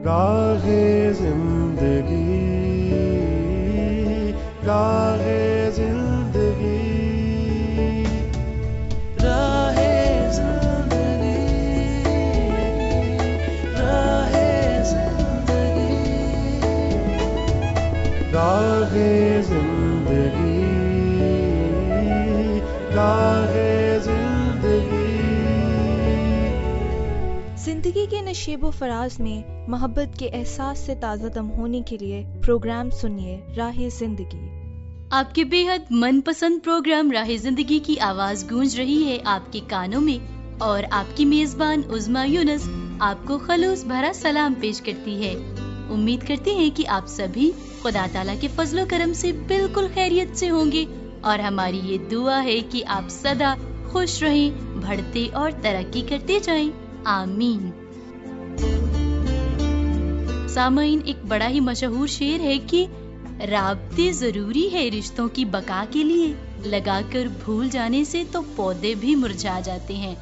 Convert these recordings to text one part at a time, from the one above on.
راہ زندگی، راہ زندگی، راہ زندگی، راہ زندگی، راہ زندگی، راہ زندگی۔ زندگی کے نشیب و فراز میں محبت کے احساس سے تازہ دم ہونے کے لیے پروگرام سنیے راہ زندگی۔ آپ کے بے حد من پسند پروگرام راہ زندگی کی آواز گونج رہی ہے آپ کے کانوں میں، اور آپ کی میزبان عظمیٰ یونس آپ کو خلوص بھرا سلام پیش کرتی ہے۔ امید کرتے ہیں کہ آپ سبھی خدا تعالیٰ کے فضل و کرم سے بالکل خیریت سے ہوں گے، اور ہماری یہ دعا ہے کہ آپ سدا خوش رہیں، بڑھتے اور ترقی کرتے جائیں، آمین۔ سامعین، ایک بڑا ہی مشہور شعر ہے کہ رابطے ضروری ہے رشتوں کی بقا کے لیے، لگا کر بھول جانے سے تو پودے بھی مرجھا جاتے ہیں۔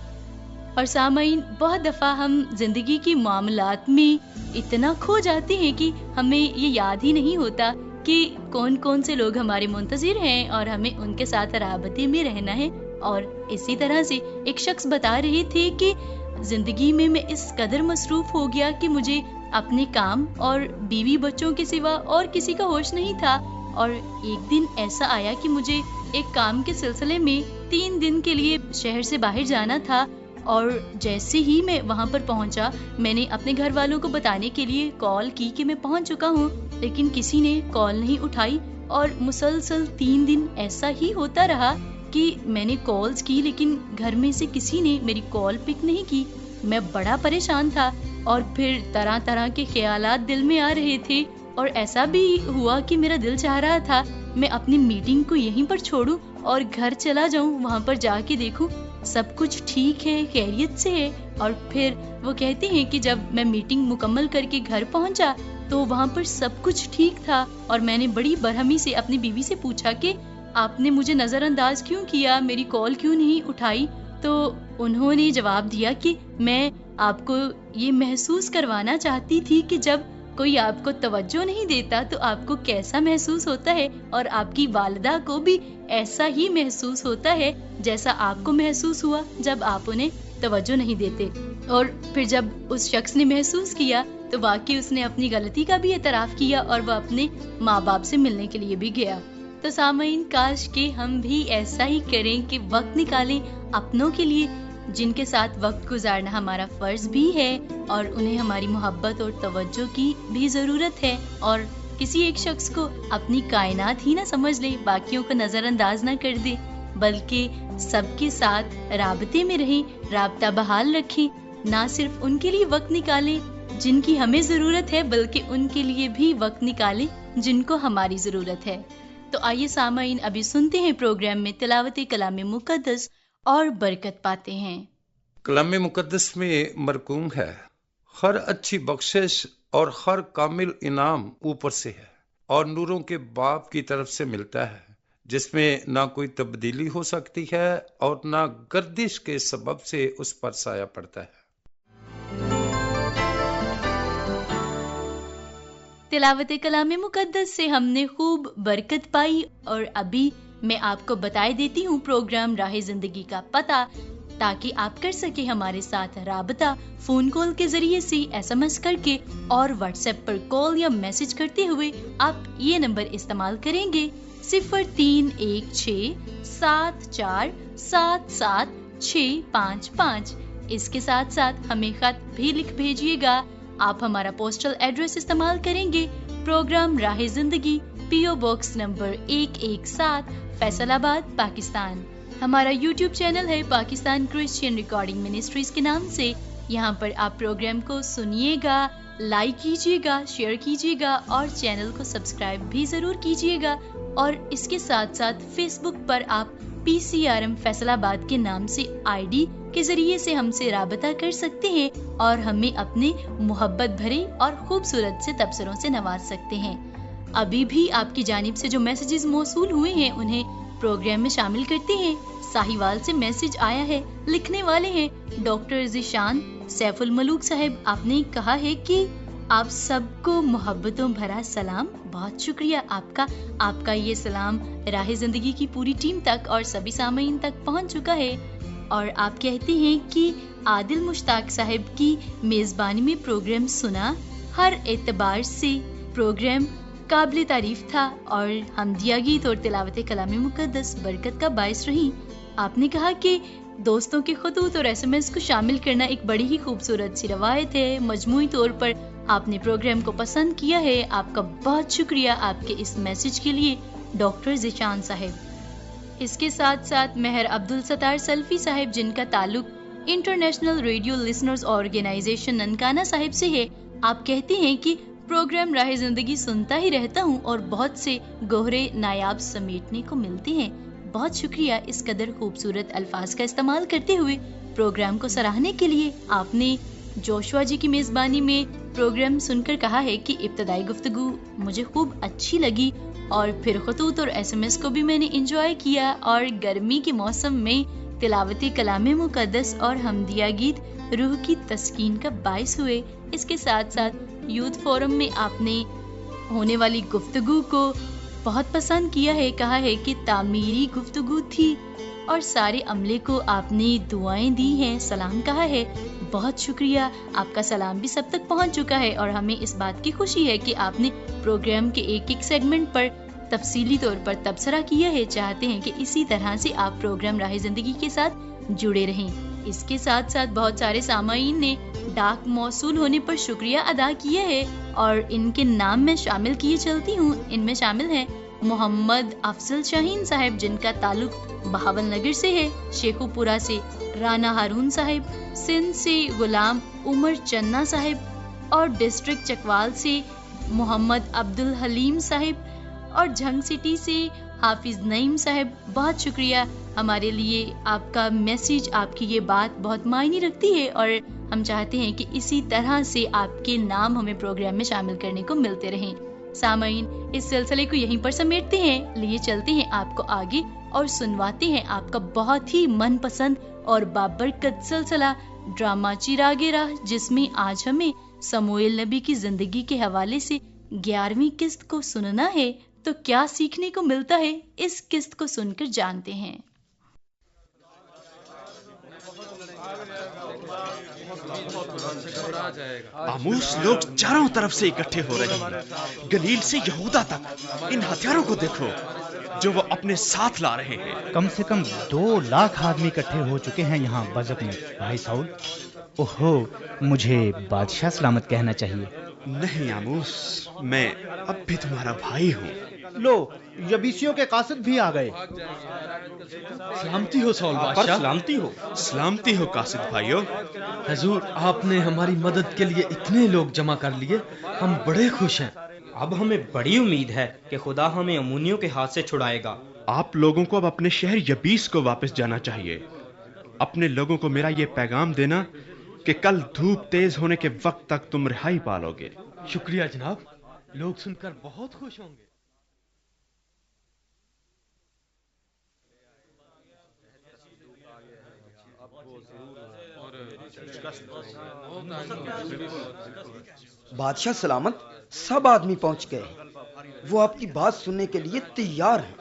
اور سامعین، بہت دفعہ ہم زندگی کی معاملات میں اتنا کھو جاتے ہیں کہ ہمیں یہ یاد ہی نہیں ہوتا کہ کون کون سے لوگ ہمارے منتظر ہیں اور ہمیں ان کے ساتھ رابطے میں رہنا ہے۔ اور اسی طرح سے ایک شخص بتا رہے تھے کہ زندگی میں اس قدر مصروف ہو گیا کہ مجھے اپنے کام اور بیوی بچوں کے سوا اور کسی کا ہوش نہیں تھا، اور ایک دن ایسا آیا کہ مجھے ایک کام کے سلسلے میں 3 دن کے لیے شہر سے باہر جانا تھا، اور جیسے ہی میں وہاں پر پہنچا میں نے اپنے گھر والوں کو بتانے کے لیے کال کی کہ میں پہنچ چکا ہوں، لیکن کسی نے کال نہیں اٹھائی، اور مسلسل 3 دن ایسا ہی ہوتا رہا کہ میں نے کالز کی لیکن گھر میں سے کسی نے میری کال پک نہیں کی۔ میں بڑا پریشان تھا، اور پھر طرح طرح کے خیالات دل میں آ رہے تھے، اور ایسا بھی ہوا کہ میرا دل چاہ رہا تھا میں اپنی میٹنگ کو یہیں پر چھوڑوں اور گھر چلا جاؤں، وہاں پر جا کے دیکھوں سب کچھ ٹھیک ہے، خیریت سے ہے۔ اور پھر وہ کہتے ہیں کہ جب میں میٹنگ مکمل کر کے گھر پہنچا تو وہاں پر سب کچھ ٹھیک تھا، اور میں نے بڑی برہمی سے اپنی بیوی سے پوچھا کہ آپ نے مجھے نظر انداز کیوں کیا، میری کال کیوں نہیں اٹھائی؟ تو انہوں نے جواب دیا کہ میں آپ کو یہ محسوس کروانا چاہتی تھی کہ جب کوئی آپ کو توجہ نہیں دیتا تو آپ کو کیسا محسوس ہوتا ہے، اور آپ کی والدہ کو بھی ایسا ہی محسوس ہوتا ہے جیسا آپ کو محسوس ہوا جب آپ انہیں توجہ نہیں دیتے۔ اور پھر جب اس شخص نے محسوس کیا تو واقعی اس نے اپنی غلطی کا بھی اعتراف کیا، اور وہ اپنے ماں باپ سے ملنے کے لیے بھی گیا۔ تو سامعین، کاش کہ ہم بھی ایسا ہی کریں کہ وقت نکالیں اپنوں کے لیے، جن کے ساتھ وقت گزارنا ہمارا فرض بھی ہے، اور انہیں ہماری محبت اور توجہ کی بھی ضرورت ہے، اور کسی ایک شخص کو اپنی کائنات ہی نہ سمجھ لیں، باقیوں کو نظر انداز نہ کر دیں، بلکہ سب کے ساتھ رابطے میں رہیں، رابطہ بحال رکھیں، نہ صرف ان کے لیے وقت نکالیں جن کی ہمیں ضرورت ہے، بلکہ ان کے لیے بھی وقت نکالیں جن کو ہماری ضرورت ہے۔ تو آئیے سامعین، ابھی سنتے ہیں پروگرام میں تلاوت کلام مقدس اور برکت پاتے ہیں۔ کلام مقدس میں مرقوم ہے، ہر اچھی بخشش اور ہر کامل انعام اوپر سے ہے اور نوروں کے باپ کی طرف سے ملتا ہے، جس میں نہ کوئی تبدیلی ہو سکتی ہے اور نہ گردش کے سبب سے اس پر سایہ پڑتا ہے۔ تلاوت کلام مقدس سے ہم نے خوب برکت پائی، اور ابھی میں آپ کو بتائے دیتی ہوں پروگرام راہ زندگی کا پتہ، تاکہ آپ کر سکیں ہمارے ساتھ رابطہ فون کال کے ذریعے سے، SMS کر کے، اور واٹس ایپ پر کال یا میسج کرتے ہوئے آپ یہ نمبر استعمال کریں گے 031674775655۔ اس کے ساتھ ساتھ ہمیں خط بھی لکھ بھیجیے گا۔ آپ ہمارا پوسٹل ایڈریس استعمال کریں گے، پروگرام راہ زندگی، PO باکس نمبر 117، فیصل آباد، پاکستان۔ ہمارا YouTube چینل ہے پاکستان کرسچین ریکارڈنگ منسٹریز کے نام سے، یہاں پر آپ پروگرام کو سنیے گا، لائک کیجیے گا، شیئر کیجیے گا، اور چینل کو سبسکرائب بھی ضرور کیجیے گا۔ اور اس کے ساتھ ساتھ فیس بک پر آپ PCRM فیصل آباد کے نام سے ID کے ذریعے سے ہم سے رابطہ کر سکتے ہیں، اور ہمیں اپنے محبت بھرے اور خوبصورت سے تبصروں سے نواز سکتے ہیں۔ ابھی بھی آپ کی جانب سے جو میسیجز موصول ہوئے ہیں انہیں پروگرام میں شامل کرتے ہیں۔ ساہیوال سے میسج آیا ہے، لکھنے والے ہیں ڈاکٹر ذیشان سیف الملوک صاحب۔ آپ نے کہا ہے کہ آپ سب کو محبتوں بھرا سلام. بہت شکریہ آپ کا یہ سلام راہ زندگی کی پوری ٹیم تک اور سبھی سامعین تک پہنچ چکا ہے. اور آپ کہتے ہیں کہ عادل مشتاق صاحب کی میزبانی میں پروگرام سنا. ہر اعتبار سے پروگرام قابل تعریف تھا اور حمدیہ گیت اور تلاوت کلام مقدس برکت کا باعث رہی. آپ نے کہا کہ دوستوں کے خطوط اور SMS کو شامل کرنا ایک بڑی ہی خوبصورت سی روایت ہے. مجموعی طور پر آپ نے پروگرام کو پسند کیا ہے. آپ کا بہت شکریہ آپ کے اس میسج کے لیے ڈاکٹر ذیشان صاحب. اس کے ساتھ ساتھ مہر عبدالستار سلفی صاحب جن کا تعلق international radio listeners organisation Nankana Sahib سے ہے. آپ کہتے ہیں کہ پروگرام راہ زندگی سنتا ہی رہتا ہوں اور بہت سے گوہرے نایاب سمیٹنے کو ملتے ہیں. بہت شکریہ اس قدر خوبصورت الفاظ کا استعمال کرتے ہوئے پروگرام کو سراہنے کے لیے. آپ نے جوشوا جی کی میزبانی میں پروگرام سن کر کہا ہے کہ ابتدائی گفتگو مجھے خوب اچھی لگی اور پھر خطوط اور SMS کو بھی میں نے انجوائے کیا اور گرمی کے موسم میں تلاوت کلام مقدس اور حمدیہ گیت روح کی تسکین کا باعث ہوئے. اس کے ساتھ ساتھ یوتھ فورم میں آپ نے ہونے والی گفتگو کو بہت پسند کیا ہے. کہا ہے کہ تعمیری گفتگو تھی اور سارے عملے کو آپ نے دعائیں دی ہیں. سلام کہا ہے. بہت شکریہ. آپ کا سلام بھی سب تک پہنچ چکا ہے اور ہمیں اس بات کی خوشی ہے کہ آپ نے پروگرام کے ایک ایک سیگمنٹ پر تفصیلی طور پر تبصرہ کیا ہے. چاہتے ہیں کہ اسی طرح سے آپ پروگرام راہ زندگی کے ساتھ جڑے رہیں. اس کے ساتھ ساتھ بہت سارے سامعین نے ڈاک موصول ہونے پر شکریہ ادا کیا ہے اور ان کے نام میں شامل کیے چلتی ہوں. ان میں شامل ہیں محمد افضل شاہین صاحب جن کا تعلق بہاول نگر سے ہے, شیخو پورہ سے رانا ہارون صاحب, سندھ سے غلام عمر چنا صاحب اور ڈسٹرکٹ چکوال سے محمد عبد الحلیم صاحب اور جھنگ سٹی سے حافظ نعیم صاحب. بہت شکریہ. ہمارے لیے آپ کا میسیج, آپ کی یہ بات بہت معنی رکھتی ہے اور ہم چاہتے ہیں کہ اسی طرح سے آپ کے نام ہمیں پروگرام میں شامل کرنے کو ملتے رہیں. سامعین, اس سلسلے کو یہیں پر سمیٹتے ہیں. لیے چلتے ہیں آپ کو آگے اور سنواتے ہیں آپ کا بہت ہی من پسند اور بابرکت سلسلہ ڈرامہ چراغ راہ, جس میں آج ہمیں سموئیل نبی کی زندگی کے حوالے سے 11ویں قسط کو سننا ہے. تو کیا سیکھنے کو ملتا ہے, اس قسط کو سن کر جانتے ہیں. آموس لوگ چاروں طرف سے اکٹھے ہو رہے ہیں, گلیل سے یہودا تک. ان ہتھیاروں کو دیکھو جو وہ اپنے ساتھ لا رہے ہیں. کم سے کم 2 لاکھ آدمی اکٹھے ہو چکے ہیں یہاں بزک میں. بھائی ساؤل, اوہو, مجھے بادشاہ سلامت کہنا چاہیے. نہیں آموس, میں اب بھی تمہارا بھائی ہوں. لو, یبیسیوں کے قاصد بھی آ گئے. سلامتی ہو سول بادشاہ. سلامتی ہو. سلامتی ہو قاصد بھائیو. حضور, آپ نے ہماری مدد کے لیے اتنے لوگ جمع کر لیے, ہم بڑے خوش ہیں. اب ہمیں بڑی امید ہے کہ خدا ہمیں امونیوں کے ہاتھ سے چھڑائے گا. آپ لوگوں کو اب اپنے شہر یبیس کو واپس جانا چاہیے. اپنے لوگوں کو میرا یہ پیغام دینا کہ کل دھوپ تیز ہونے کے وقت تک تم رہائی پالو گے. شکریہ جناب, لوگ سن کر بہت خوش ہوں گے. بادشاہ سلامت, سب آدمی پہنچ گئے ہیں. وہ آپ کی بات سننے کے لیے تیار ہیں.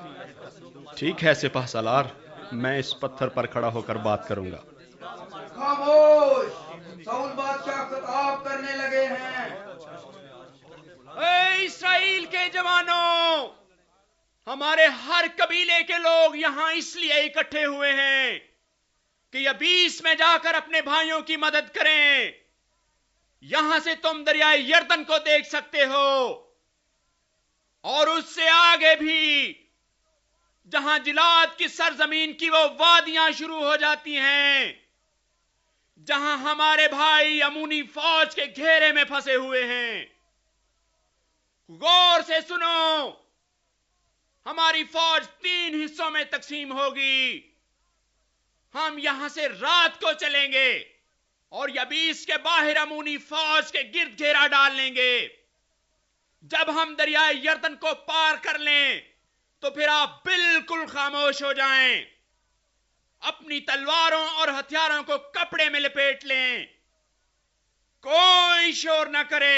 ٹھیک ہے سپاہ سالار, میں اس پتھر پر کھڑا ہو کر بات کروں گا. خاموش, ساؤل بادشاہ خطاب کرنے لگے ہیں. اے اسرائیل کے جوانوں, ہمارے ہر قبیلے کے لوگ یہاں اس لیے اکٹھے ہوئے ہیں کہ یبیس میں جا کر اپنے بھائیوں کی مدد کریں. یہاں سے تم دریائے یردن کو دیکھ سکتے ہو اور اس سے آگے بھی, جہاں جلاد کی سرزمین کی وہ وادیاں شروع ہو جاتی ہیں جہاں ہمارے بھائی امونی فوج کے گھیرے میں پھنسے ہوئے ہیں. غور سے سنو, ہماری فوج 3 حصوں میں تقسیم ہوگی. ہم یہاں سے رات کو چلیں گے اور یبیس کے باہر امونی فوج کے گرد گھیرا ڈال لیں گے. جب ہم دریائے یردن کو پار کر لیں تو پھر آپ بالکل خاموش ہو جائیں, اپنی تلواروں اور ہتھیاروں کو کپڑے میں لپیٹ لیں, کوئی شور نہ کرے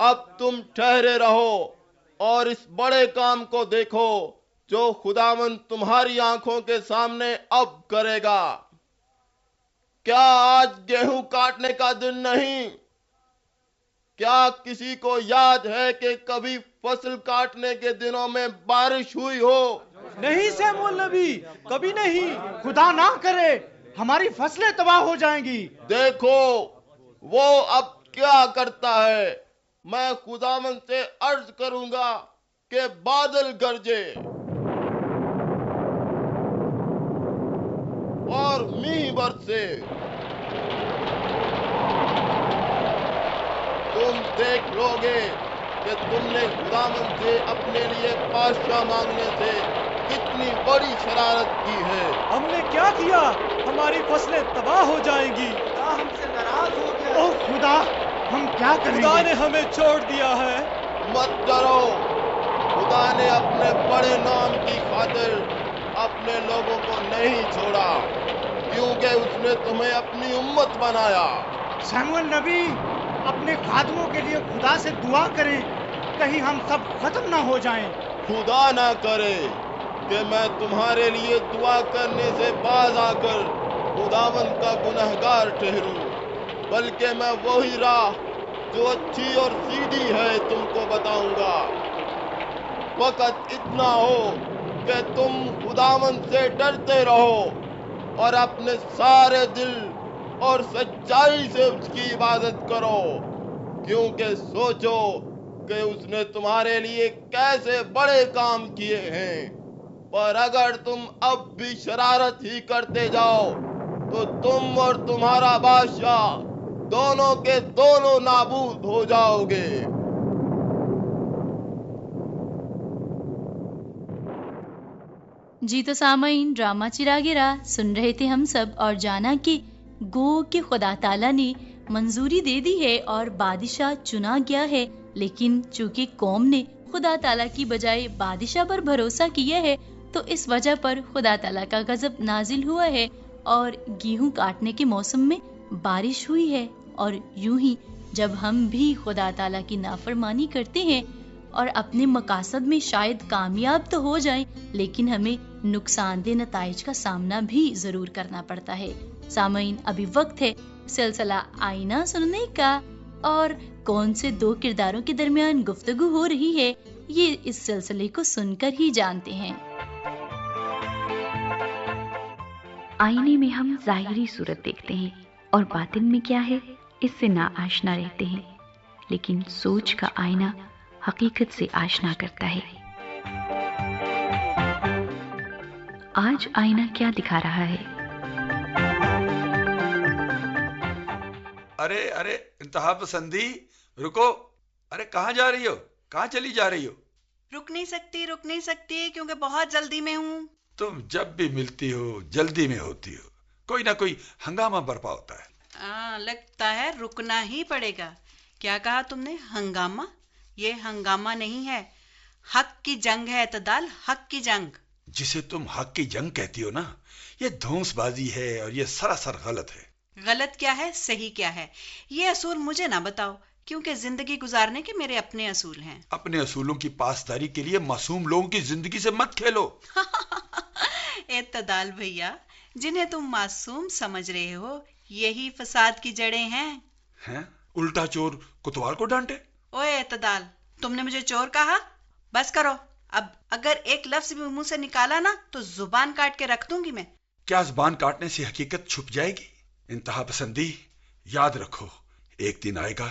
اب تم ٹھہرے رہو اور اس بڑے کام کو دیکھو جو خداوند تمہاری آنکھوں کے سامنے اب کرے گا۔ کیا آج گیہوں کاٹنے کا دن نہیں؟ کیا کسی کو یاد ہے کہ کبھی فصل کاٹنے کے دنوں میں بارش ہوئی ہو؟ نہیں سیموئیل نبی، کبھی نہیں۔ خدا نہ کرے ہماری فصلیں تباہ ہو جائیں گی۔ دیکھو وہ اب کیا کرتا ہے۔ میں خداوند سے عرض کروں گا کہ بادل گرجے اور میہ برسے۔ تم دیکھ لو گے کہ تم نے خداوند سے اپنے لیے بادشاہ مانگنے سے کتنی بڑی شرارت کی ہے۔ ہم نے کیا کیا؟ ہماری فصلیں تباہ ہو جائیں گی۔ خدا ہم سے ناراض ہو گیا۔ اوہ خدا، ہم کیا کریں گے؟ خدا نے ہمیں چھوڑ دیا ہے۔ مت ڈرو، خدا نے اپنے بڑے نام کی خاطر اپنے لوگوں کو نہیں چھوڑا، کیونکہ اس نے تمہیں اپنی امت بنایا۔ سیموئیل نبی، اپنے خادموں کے لیے خدا سے دعا کریں، کہیں ہم سب ختم نہ ہو جائیں۔ خدا نہ کرے کہ میں تمہارے لیے دعا کرنے سے باز آ کر خداوند کا گنہگار ٹھہروں، بلکہ میں وہی راہ جو اچھی اور سیدھی ہے تم کو بتاؤں گا۔ وقت اتنا ہو کہ تم خداوند سے ڈرتے رہو اور اپنے سارے دل اور سچائی سے اس کی عبادت کرو، کیونکہ سوچو کہ اس نے تمہارے لیے کیسے بڑے کام کیے ہیں۔ پر اگر تم اب بھی شرارت ہی کرتے جاؤ تو تم اور تمہارا بادشاہ دونوں کے دونوں نابود ہو جاؤ گے۔ جی تو سامعین، ڈرامہ چراغ راہ سن رہے تھے ہم سب، اور جانا کہ گو کہ خدا تعالیٰ نے منظوری دے دی ہے اور بادشاہ چنا گیا ہے، لیکن چونکہ قوم نے خدا تعالیٰ کی بجائے بادشاہ پر بھروسہ کیا ہے تو اس وجہ پر خدا تعالیٰ کا غضب نازل ہوا ہے اور گیہوں کاٹنے کے موسم میں بارش ہوئی ہے۔ اور یوں ہی جب ہم بھی خدا تعالیٰ کی نافرمانی کرتے ہیں اور اپنے مقاصد میں شاید کامیاب تو ہو جائیں، لیکن ہمیں نقصان دہ نتائج کا سامنا بھی ضرور کرنا پڑتا ہے۔ سامعین، ابھی وقت ہے سلسلہ آئینہ سننے کا، اور کون سے دو کرداروں کے درمیان گفتگو ہو رہی ہے یہ اس سلسلے کو سن کر ہی جانتے ہیں۔ آئینے میں ہم ظاہری صورت دیکھتے ہیں اور باطن میں کیا ہے اس سے نا آشنا رہتے ہیں، لیکن سوچ کا آئینہ حقیقت سے آشنا کرتا ہے۔ آج آئینہ کیا دکھا رہا ہے؟ ارے انتہا پسندی، رکو، ارے کہاں جا رہی ہو؟ کہاں چلی جا رہی ہو؟ رک نہیں سکتی کیونکہ بہت جلدی میں ہوں۔ تم جب بھی ملتی ہو جلدی میں ہوتی ہو، کوئی نہ کوئی ہنگامہ برپا ہوتا ہے۔ لگتا ہے رکنا ہی پڑے گا۔ کیا کہا تم نے؟ ہنگامہ؟ یہ ہنگامہ نہیں ہے، حق کی جنگ ہے اعتدال، حق کی جنگ۔ جسے تم حق کی جنگ کہتی ہو نا، یہ دھونس بازی ہے اور یہ سراسر غلط ہے۔ غلط کیا ہے، صحیح کیا ہے، یہ اصول مجھے نہ بتاؤ، کیونکہ زندگی گزارنے کے میرے اپنے اصول ہیں۔ اپنے اصولوں کی پاسداری کے لیے معصوم لوگوں کی زندگی سے مت کھیلو۔ اعتدال بھیا، جنہیں تم معصوم سمجھ رہے ہو یہی فساد کی جڑیں ہیں۔ الٹا چور کوتوال کو ڈانٹے۔ اوے اعتدال، تم نے مجھے چور کہا؟ بس کرو، اب اگر ایک لفظ بھی منہ سے نکالا نا تو زبان کاٹ کے رکھ دوں گی میں۔ کیا زبان کاٹنے سے حقیقت چھپ جائے گی؟ انتہا پسندی، یاد رکھو ایک دن آئے گا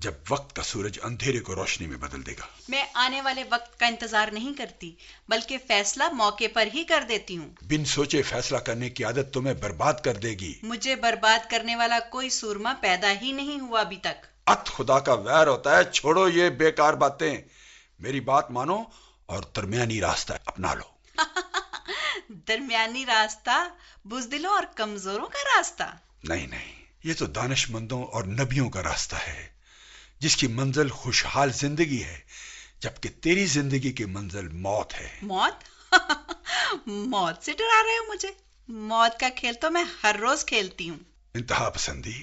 جب وقت کا سورج اندھیرے کو روشنی میں بدل دے گا۔ میں آنے والے وقت کا انتظار نہیں کرتی، بلکہ فیصلہ موقع پر ہی کر دیتی ہوں۔ بن سوچے فیصلہ کرنے کی عادت تمہیں برباد کر دے گی۔ مجھے برباد کرنے والا کوئی سورما پیدا ہی نہیں ہوا ابھی تک۔ ات خدا کا ویر ہوتا ہے، چھوڑو یہ بیکار باتیں، میری بات مانو اور درمیانی راستہ اپنا لو۔ درمیانی راستہ؟ بزدلوں اور کمزوروں کا راستہ؟ نہیں، یہ تو دانش مندوں اور نبیوں کا راستہ ہے، جس کی منزل خوشحال زندگی ہے، جبکہ تیری زندگی کی منزل موت ہے۔ موت؟ موت سے ڈرا رہے ہو مجھے؟ موت کا کھیل تو میں ہر روز کھیلتی ہوں۔ انتہا پسندی،